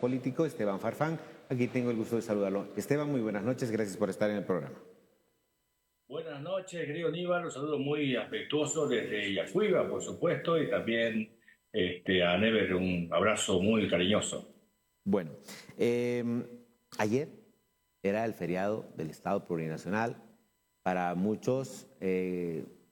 político, Esteban Farfán. Aquí tengo el gusto de saludarlo. Esteban, muy buenas noches, gracias por estar en el programa. Buenas noches, querido Aníbal, un saludo muy afectuoso desde Yacuiba, por supuesto, y también a Never un abrazo muy cariñoso. Bueno, ayer era el feriado del Estado Plurinacional. Para muchos,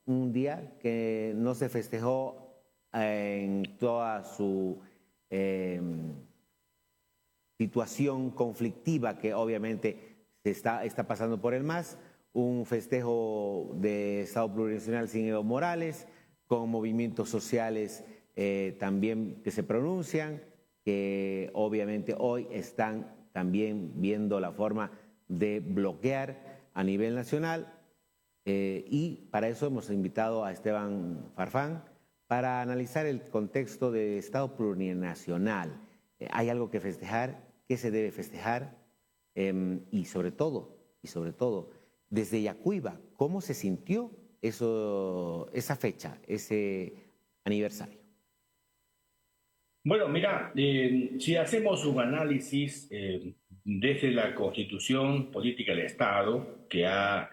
un día que no se festejó en toda su situación conflictiva que obviamente se está pasando por el MAS, un festejo de Estado Plurinacional sin Evo Morales, con movimientos sociales también que se pronuncian, que obviamente hoy están también viendo la forma de bloquear a nivel nacional, y para eso hemos invitado a Esteban Farfán para analizar el contexto de Estado plurinacional. ¿Hay algo que festejar? ¿Qué se debe festejar? Y sobre todo, desde Yacuiba, ¿cómo se sintió esa fecha, ese aniversario? Bueno, mira, si hacemos un análisis desde la Constitución Política del Estado, que ha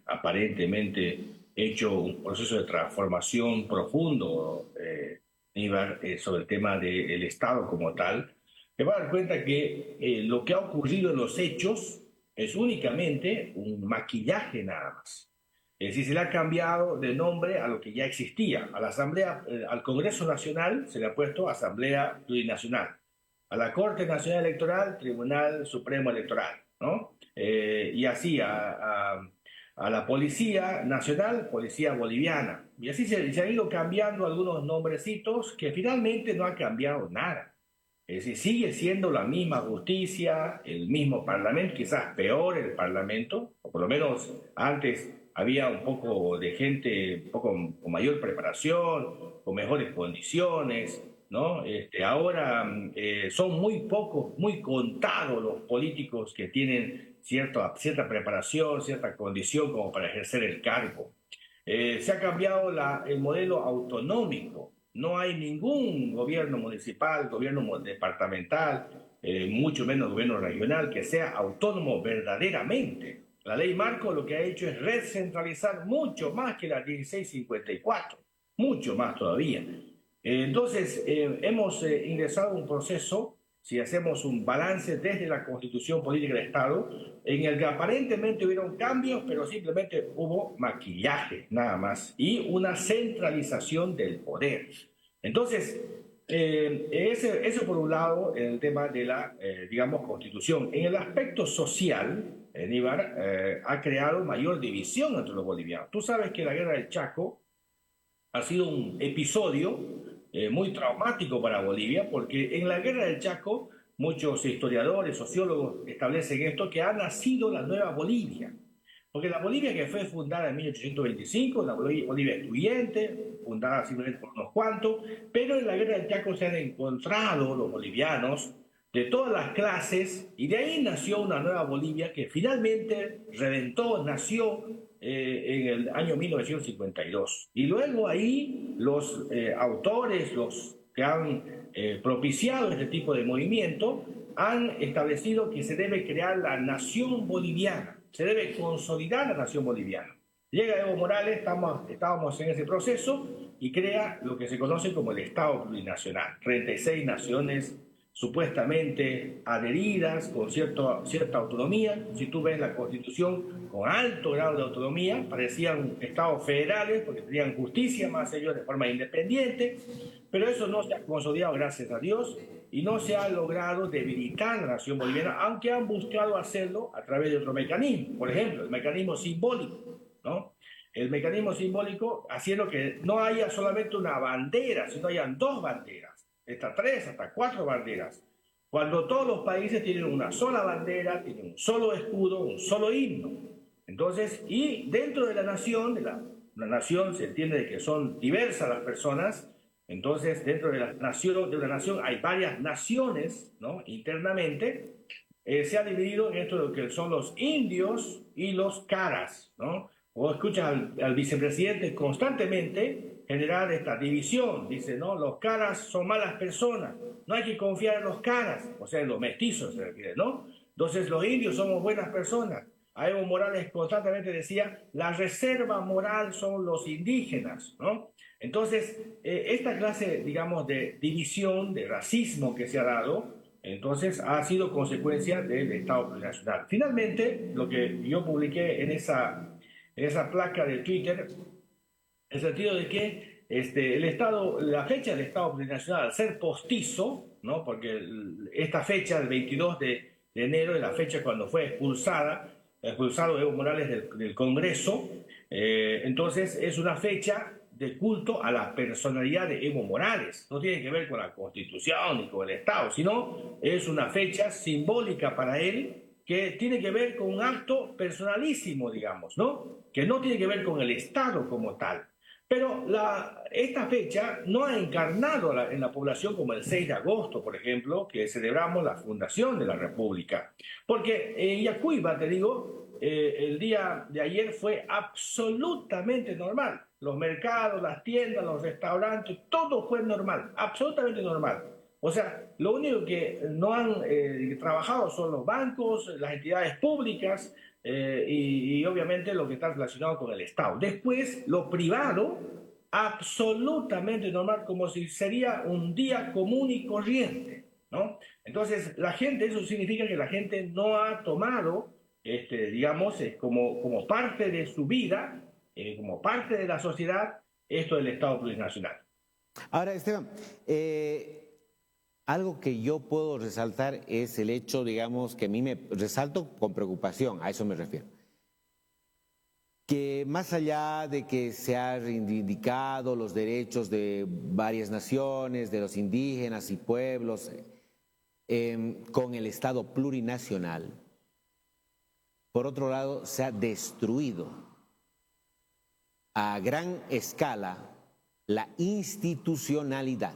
aparentemente hecho un proceso de transformación profundo, Aníbal, sobre el tema del Estado como tal, te vas a dar cuenta que lo que ha ocurrido en los hechos es únicamente un maquillaje nada más. Es decir, se le ha cambiado de nombre a lo que ya existía. A la Asamblea, al Congreso Nacional se le ha puesto Asamblea Plurinacional. A la Corte Nacional Electoral, Tribunal Supremo Electoral, ¿no? Y así a la Policía Nacional, Policía Boliviana. Y así se han ido cambiando algunos nombrecitos que finalmente no ha cambiado nada. Es decir, sigue siendo la misma justicia, el mismo parlamento, quizás peor el parlamento, o por lo menos antes había un poco de gente un poco con mayor preparación, con mejores condiciones, ¿no? Ahora son muy pocos, muy contados los políticos que tienen cierta preparación, cierta condición como para ejercer el cargo. Se ha cambiado el modelo autonómico. No hay ningún gobierno municipal, gobierno departamental, mucho menos gobierno regional, que sea autónomo verdaderamente. La ley Marco lo que ha hecho es recentralizar mucho más que la 1654, mucho más todavía. Entonces, hemos ingresado a un proceso, si hacemos un balance desde la Constitución Política del Estado, en el que aparentemente hubieron cambios, pero simplemente hubo maquillaje, nada más, y una centralización del poder. Entonces, eso por un lado, en el tema de la, digamos, Constitución. En el aspecto social, Níbar, ha creado mayor división entre los bolivianos. Tú sabes que la Guerra del Chaco ha sido un episodio muy traumático para Bolivia, porque en la Guerra del Chaco muchos historiadores, sociólogos establecen esto, que ha nacido la nueva Bolivia. Porque la Bolivia que fue fundada en 1825, la Bolivia excluyente, fundada simplemente por unos cuantos, pero en la Guerra del Chaco se han encontrado los bolivianos de todas las clases, y de ahí nació una nueva Bolivia que finalmente reventó, nació en el año 1952. Y luego ahí los autores, los que han propiciado este tipo de movimiento, han establecido que se debe crear la nación boliviana, se debe consolidar la nación boliviana. Llega Evo Morales, estábamos en ese proceso, y crea lo que se conoce como el Estado Plurinacional. 36 naciones supuestamente adheridas con cierta autonomía. Si tú ves la Constitución, con alto grado de autonomía, parecían estados federales porque tenían justicia más ellos de forma independiente, pero eso no se ha consolidado, gracias a Dios, y no se ha logrado debilitar la nación boliviana, aunque han buscado hacerlo a través de otro mecanismo. Por ejemplo, el mecanismo simbólico, ¿no? El mecanismo simbólico haciendo que no haya solamente una bandera, sino hayan dos banderas, hasta tres, hasta cuatro banderas. Cuando todos los países tienen una sola bandera, tienen un solo escudo, un solo himno. Entonces, y dentro de la nación, la nación se entiende que son diversas las personas. Entonces, dentro de una nación hay varias naciones, ¿no? Internamente, se ha dividido en esto de lo que son los indios y los caras, ¿no? o escuchas al vicepresidente constantemente generar esta división. Dice, no, los caras son malas personas, no hay que confiar en los caras, o sea, en los mestizos se refiere, ¿no? Entonces los indios somos buenas personas. A Evo Morales constantemente decía, la reserva moral son los indígenas, ¿no? Entonces, esta clase, digamos, de división, de racismo que se ha dado, entonces ha sido consecuencia del Estado plurinacional. Finalmente, lo que yo publiqué en esa placa de Twitter, en el sentido de que el Estado, la fecha del Estado plurinacional, al ser postizo, ¿no? Porque esta fecha, el 22 de enero, es la fecha cuando fue expulsado Evo Morales del Congreso, entonces es una fecha de culto a la personalidad de Evo Morales. No tiene que ver con la Constitución ni con el Estado, sino es una fecha simbólica para él que tiene que ver con un acto personalísimo, digamos, ¿no? Que no tiene que ver con el Estado como tal. Pero esta fecha no ha encarnado en la población como el 6 de agosto, por ejemplo, que celebramos la fundación de la República. Porque en Yacuiba, te digo, el día de ayer fue absolutamente normal. Los mercados, las tiendas, los restaurantes, todo fue normal, absolutamente normal. O sea, lo único que no han trabajado son los bancos, las entidades públicas y obviamente lo que está relacionado con el Estado. Después, lo privado, absolutamente normal, como si sería un día común y corriente, ¿no? Entonces, la gente, eso significa que la gente no ha tomado, digamos, como parte de su vida, como parte de la sociedad, esto del Estado plurinacional. Ahora, Esteban, algo que yo puedo resaltar es el hecho, digamos, que a mí me resalto con preocupación, a eso me refiero. Que más allá de que se han reivindicado los derechos de varias naciones, de los indígenas y pueblos, con el Estado plurinacional, por otro lado, se ha destruido a gran escala la institucionalidad.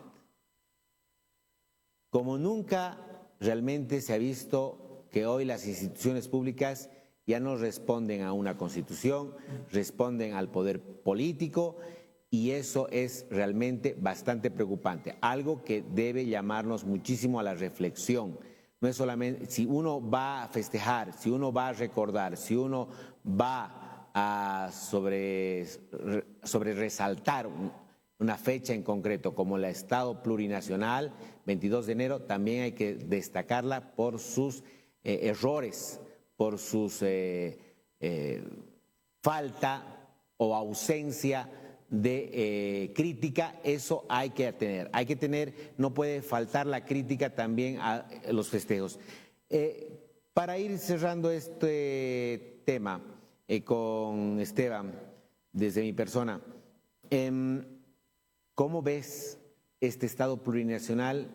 Como nunca realmente se ha visto que hoy las instituciones públicas ya no responden a una constitución, responden al poder político, y eso es realmente bastante preocupante, algo que debe llamarnos muchísimo a la reflexión. No es solamente si uno va a festejar, si uno va a recordar, si uno va a sobre resaltar una fecha en concreto como el Estado plurinacional, 22 de enero, también hay que destacarla por sus errores, por sus falta o ausencia de crítica. Eso hay que tener, no puede faltar la crítica también a los festejos. Para ir cerrando este tema con Esteban, desde mi persona, ¿cómo ves este Estado plurinacional?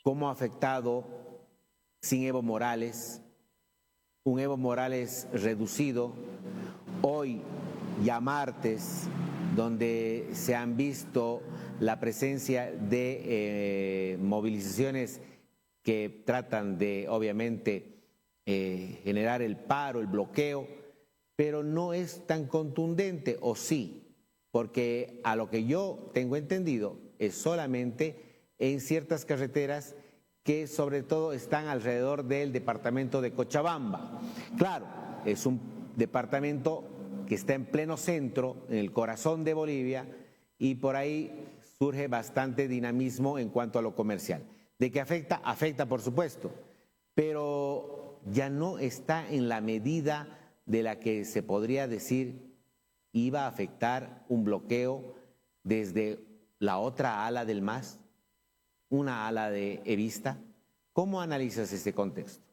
¿Cómo ha afectado sin Evo Morales, un Evo Morales reducido, hoy ya martes, donde se han visto la presencia de movilizaciones que tratan de, obviamente, generar el paro, el bloqueo, pero no es tan contundente, o sí, porque a lo que yo tengo entendido es solamente en ciertas carreteras que sobre todo están alrededor del departamento de Cochabamba. Claro, es un departamento que está en pleno centro, en el corazón de Bolivia, y por ahí surge bastante dinamismo en cuanto a lo comercial. ¿De qué afecta? Afecta, por supuesto, pero ya no está en la medida de la que se podría decir iba a afectar un bloqueo desde la otra ala del MAS, una ala de evista. ¿Cómo analizas este contexto?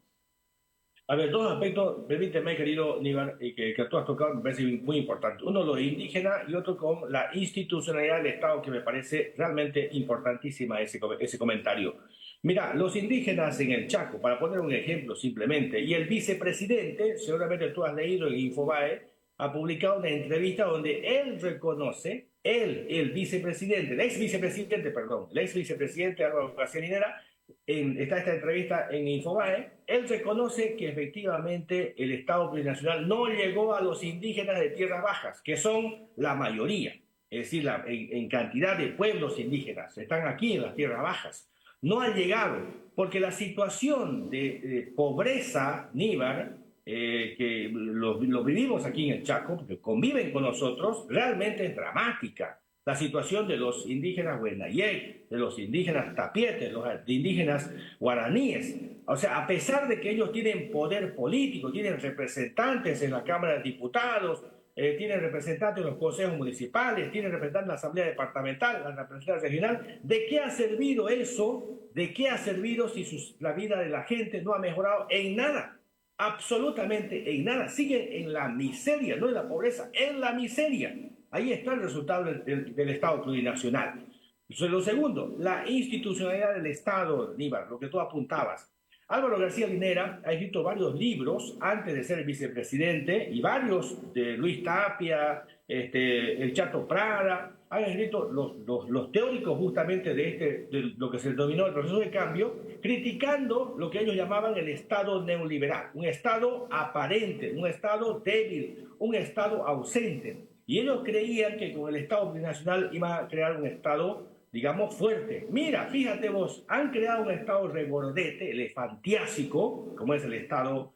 A ver, dos aspectos, permíteme, querido Níbar, que tú has tocado, me parece muy importante. Uno, lo indígena, y otro con la institucionalidad del Estado, que me parece realmente importantísima ese comentario. Mira, los indígenas en el Chaco, para poner un ejemplo simplemente, y el vicepresidente, seguramente tú has leído en Infobae, ha publicado una entrevista donde él reconoce, el vicepresidente, el ex vicepresidente Álvaro García Linera, está esta entrevista en Infobae, él reconoce que efectivamente el Estado plurinacional no llegó a los indígenas de tierras bajas, que son la mayoría, es decir, en cantidad de pueblos indígenas, están aquí en las tierras bajas. No ha llegado, porque la situación de pobreza, Níbar, que lo vivimos aquí en el Chaco, porque conviven con nosotros, realmente es dramática. La situación de los indígenas Huenayek, de los indígenas Tapietes, los indígenas guaraníes. O sea, a pesar de que ellos tienen poder político, tienen representantes en la Cámara de Diputados, tienen representantes en los consejos municipales, tienen representantes en la Asamblea Departamental, la representación regional, ¿de qué ha servido eso? ¿De qué ha servido si la vida de la gente no ha mejorado en nada? Absolutamente en nada. Siguen en la miseria, no en la pobreza, en la miseria. Ahí está el resultado del Estado plurinacional. Lo segundo, la institucionalidad del Estado, Níbar, lo que tú apuntabas. Álvaro García Linera ha escrito varios libros antes de ser vicepresidente y varios de Luis Tapia, el Chato Prada, han escrito los teóricos justamente de lo que se denominó el proceso de cambio, criticando lo que ellos llamaban el Estado neoliberal, un Estado aparente, un Estado débil, un Estado ausente. Y ellos creían que con el Estado plurinacional iban a crear un Estado, digamos, fuerte. Mira, fíjate vos, han creado un Estado regordete, elefantiásico, como es el Estado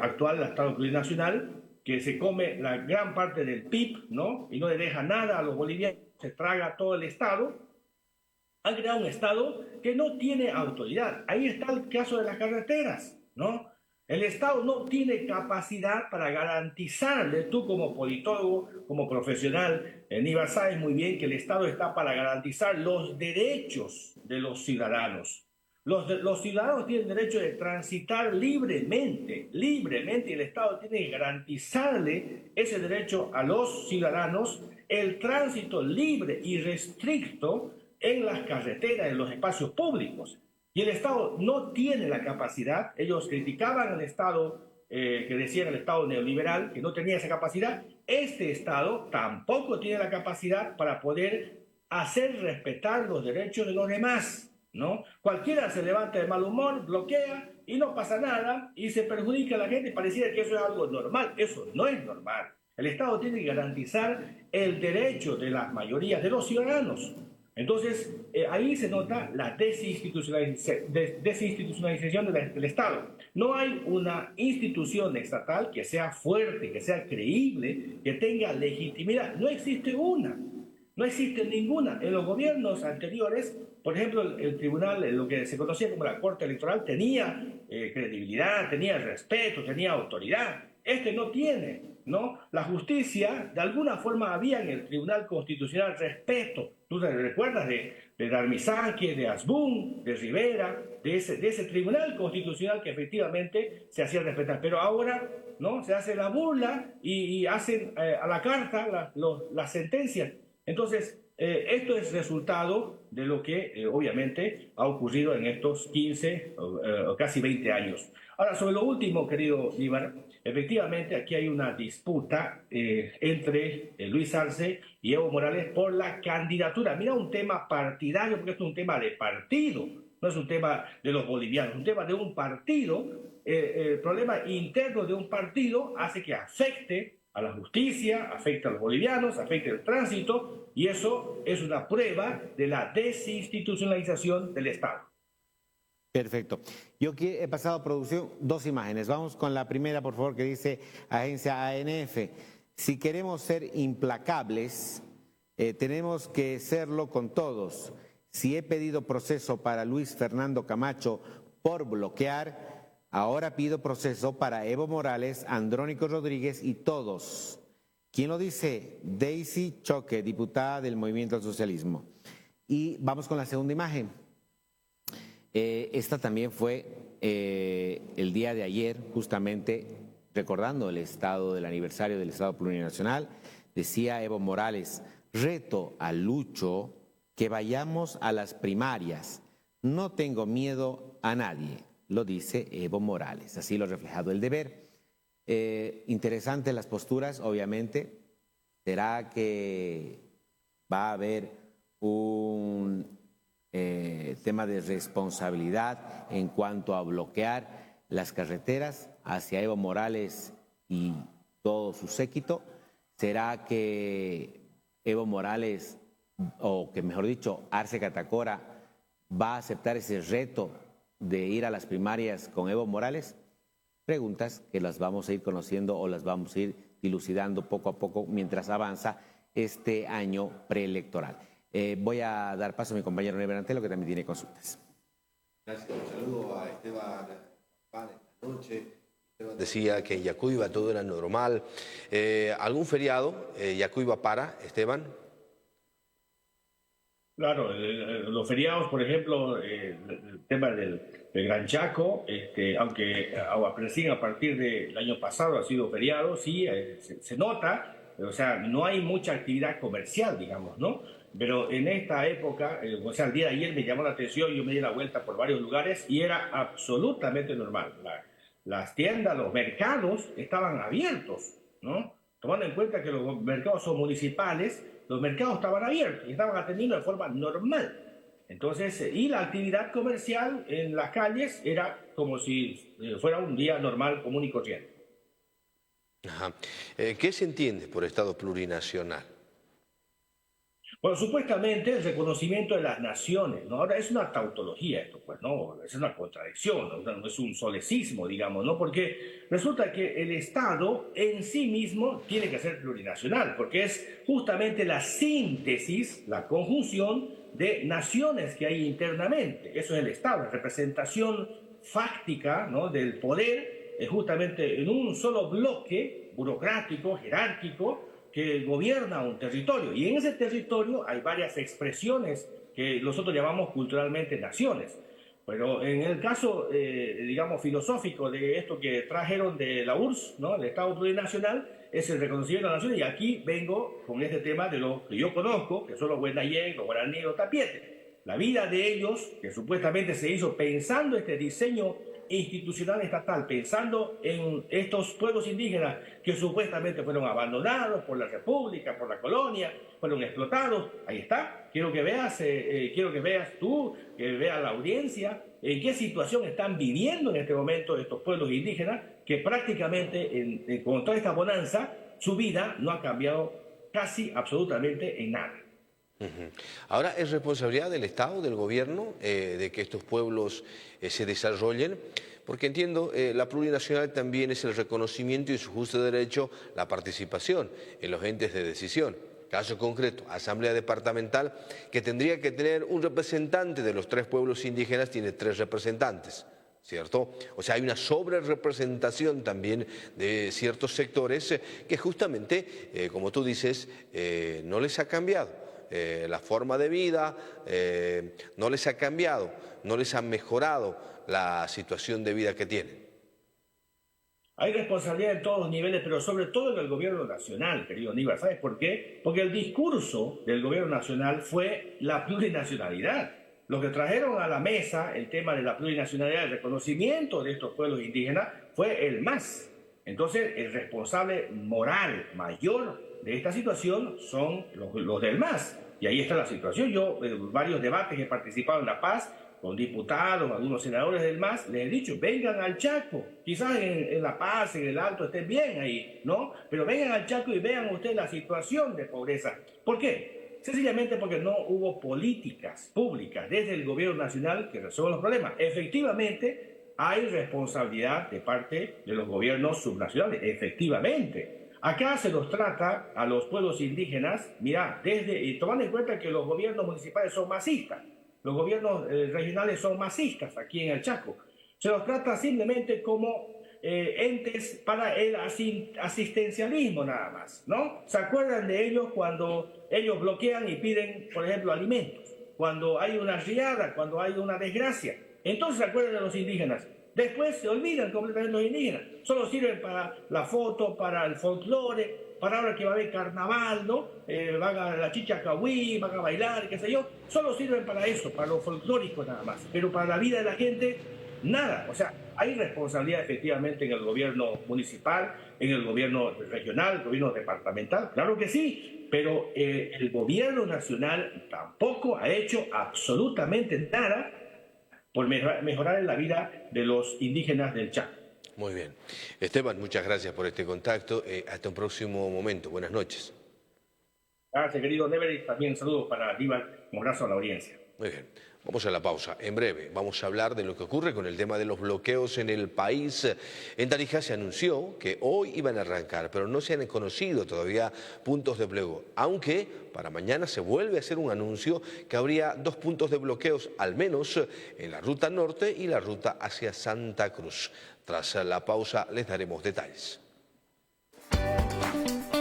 actual, el Estado plurinacional, que se come la gran parte del PIB, ¿no? Y no le deja nada a los bolivianos, se traga todo el Estado. Han creado un Estado que no tiene autoridad. Ahí está el caso de las carreteras, ¿no? El Estado no tiene capacidad para garantizarle, tú como politólogo, como profesional, Níbar, sabes muy bien que el Estado está para garantizar los derechos de los ciudadanos. Los ciudadanos tienen derecho de transitar libremente, y el Estado tiene que garantizarle ese derecho a los ciudadanos, el tránsito libre y restricto en las carreteras, en los espacios públicos. Y el Estado no tiene la capacidad. Ellos criticaban al Estado, que decían el Estado neoliberal, que no tenía esa capacidad. Este Estado tampoco tiene la capacidad para poder hacer respetar los derechos de los demás, ¿no? Cualquiera se levanta de mal humor, bloquea y no pasa nada y se perjudica a la gente. Pareciera que eso es algo normal. Eso no es normal. El Estado tiene que garantizar el derecho de las mayorías de los ciudadanos. Entonces, ahí se nota la desinstitucionalización del Estado. No hay una institución estatal que sea fuerte, que sea creíble, que tenga legitimidad. No existe una. No existe ninguna. En los gobiernos anteriores, por ejemplo, el tribunal, lo que se conocía como la Corte Electoral, tenía credibilidad, tenía respeto, tenía autoridad. Este no tiene, ¿no? La justicia, de alguna forma, había en el Tribunal Constitucional respeto. ¿Tú te recuerdas de Darmisaque, de Asbun, de Rivera, de ese Tribunal Constitucional que efectivamente se hacía respetar? Pero ahora, ¿no? Se hace la burla y hacen a la carta las sentencias. Entonces, esto es resultado de lo que obviamente ha ocurrido en estos 15 o casi 20 años. Ahora, sobre lo último, querido Níbar, efectivamente aquí hay una disputa entre Luis Arce y Evo Morales por la candidatura. Mira, un tema partidario, porque esto es un tema de partido, no es un tema de los bolivianos, es un tema de un partido. El problema interno de un partido hace que afecte a la justicia, afecta a los bolivianos, afecta el tránsito, y eso es una prueba de la desinstitucionalización del Estado. Perfecto. Yo aquí he pasado a producción dos imágenes. Vamos con la primera, por favor, que dice agencia ANF. Si queremos ser implacables, tenemos que serlo con todos. Si he pedido proceso para Luis Fernando Camacho por bloquear, ahora pido proceso para Evo Morales, Andrónico Rodríguez y todos. ¿Quién lo dice? Daisy Choque, diputada del Movimiento al Socialismo. Y vamos con la segunda imagen. Esta también fue el día de ayer, justamente recordando el aniversario del Estado Plurinacional. Decía Evo Morales: reto a Lucho que vayamos a las primarias. No tengo miedo a nadie. Lo dice Evo Morales, así lo ha reflejado El Deber. Interesantes las posturas, obviamente. ¿Será que va a haber un tema de responsabilidad en cuanto a bloquear las carreteras hacia Evo Morales y todo su séquito. ¿Será que Evo Morales, o que mejor dicho, Arce Catacora, va a aceptar ese reto de ir a las primarias con Evo Morales? Preguntas que las vamos a ir conociendo o las vamos a ir dilucidando poco a poco mientras avanza este año preelectoral. Voy a dar paso a mi compañero Never Antelo, que también tiene consultas. Gracias. Un saludo a Esteban esta noche. Esteban decía que en Yacuiba todo era normal. ¿Algún feriado Yacuiba para, Esteban? Claro, los feriados, por ejemplo, el tema del Gran Chaco, aunque Aguaprensín a partir del año pasado ha sido feriado, sí, se nota, o sea, no hay mucha actividad comercial, digamos, ¿no? Pero en esta época, o sea, el día de ayer me llamó la atención, yo me di la vuelta por varios lugares y era absolutamente normal. Las tiendas, los mercados estaban abiertos, ¿no? Tomando en cuenta que los mercados son municipales, los mercados estaban abiertos y estaban atendiendo de forma normal. Entonces, y la actividad comercial en las calles era como si fuera un día normal, común y corriente. Ajá. ¿Qué se entiende por Estado plurinacional? Bueno, supuestamente el reconocimiento de las naciones, ¿no? Ahora es una tautología esto, pues, ¿no? Es una contradicción, no es un solecismo, digamos, ¿no? Porque resulta que el Estado en sí mismo tiene que ser plurinacional, porque es justamente la síntesis, la conjunción de naciones que hay internamente. Eso es el Estado, la representación fáctica, ¿no?, del poder, justamente en un solo bloque burocrático, jerárquico, que gobierna un territorio, y en ese territorio hay varias expresiones que nosotros llamamos culturalmente naciones. Pero en el caso, digamos, filosófico de esto que trajeron de la URSS, ¿no?, el Estado plurinacional, es el reconocimiento de las naciones, y aquí vengo con este tema de lo que yo conozco, que son los Huenayén, los Guaraní, los Tapietes. La vida de ellos, que supuestamente se hizo pensando este diseño institucional estatal, pensando en estos pueblos indígenas que supuestamente fueron abandonados por la República, por la colonia, fueron explotados. Ahí está. Quiero que veas tú, que vea la audiencia, en qué situación están viviendo en este momento estos pueblos indígenas, que prácticamente con toda esta bonanza, su vida no ha cambiado casi absolutamente en nada. Ahora, ¿es responsabilidad del Estado, del gobierno, de que estos pueblos se desarrollen? Porque entiendo, la plurinacional también es el reconocimiento y su justo derecho la participación en los entes de decisión. Caso concreto, Asamblea Departamental, que tendría que tener un representante de los 3 pueblos indígenas, tiene 3 representantes, ¿cierto? O sea, hay una sobrerepresentación también de ciertos sectores que justamente, como tú dices, no les ha cambiado. La forma de vida, no les ha cambiado, no les ha mejorado la situación de vida que tienen. Hay responsabilidad en todos los niveles, pero sobre todo en el gobierno nacional, querido Aníbal. ¿Sabes por qué? Porque el discurso del gobierno nacional fue la plurinacionalidad. Lo que trajeron a la mesa, el tema de la plurinacionalidad, el reconocimiento de estos pueblos indígenas, fue el MAS. Entonces, el responsable moral mayor de esta situación son los del MAS. Y ahí está la situación. Yo, en varios debates he participado en La Paz, con diputados, algunos senadores del MAS, les he dicho, vengan al Chaco. Quizás en La Paz, en el Alto, estén bien ahí, ¿no? Pero vengan al Chaco y vean ustedes la situación de pobreza. ¿Por qué? Sencillamente porque no hubo políticas públicas desde el gobierno nacional que resuelvan los problemas. Efectivamente, hay responsabilidad de parte de los gobiernos subnacionales, efectivamente. Acá se los trata a los pueblos indígenas, mira, tomando en cuenta que los gobiernos municipales son masistas, los gobiernos regionales son masistas aquí en el Chaco, se los trata simplemente como entes para el asistencialismo nada más, ¿no? ¿Se acuerdan de ellos cuando ellos bloquean y piden, por ejemplo, alimentos? Cuando hay una riada, cuando hay una desgracia. Entonces se acuerdan de los indígenas. Después se olvidan completamente los indígenas. Solo sirven para la foto, para el folclore, para ahora que va a haber carnaval, ¿no? Van a la chicha cahuí, van a bailar, qué sé yo. Solo sirven para eso, para lo folclórico nada más. Pero para la vida de la gente, nada. O sea, Hay responsabilidad efectivamente en el gobierno municipal, en el gobierno regional, el gobierno departamental, claro que sí, pero el gobierno nacional tampoco ha hecho absolutamente nada por mejorar la vida de los indígenas del Chaco. Muy bien. Esteban, muchas gracias por este contacto. Hasta un próximo momento. Buenas noches. Gracias, querido Never, y también saludos para Aníbal. Un abrazo a la audiencia. Muy bien. Vamos a la pausa. En breve vamos a hablar de lo que ocurre con el tema de los bloqueos en el país. En Tarija se anunció que hoy iban a arrancar, pero no se han conocido todavía puntos de bloqueo. Aunque para mañana se vuelve a hacer un anuncio que habría 2 puntos de bloqueos, al menos en la ruta norte y la ruta hacia Santa Cruz. Tras la pausa les daremos detalles.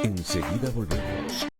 Enseguida volvemos.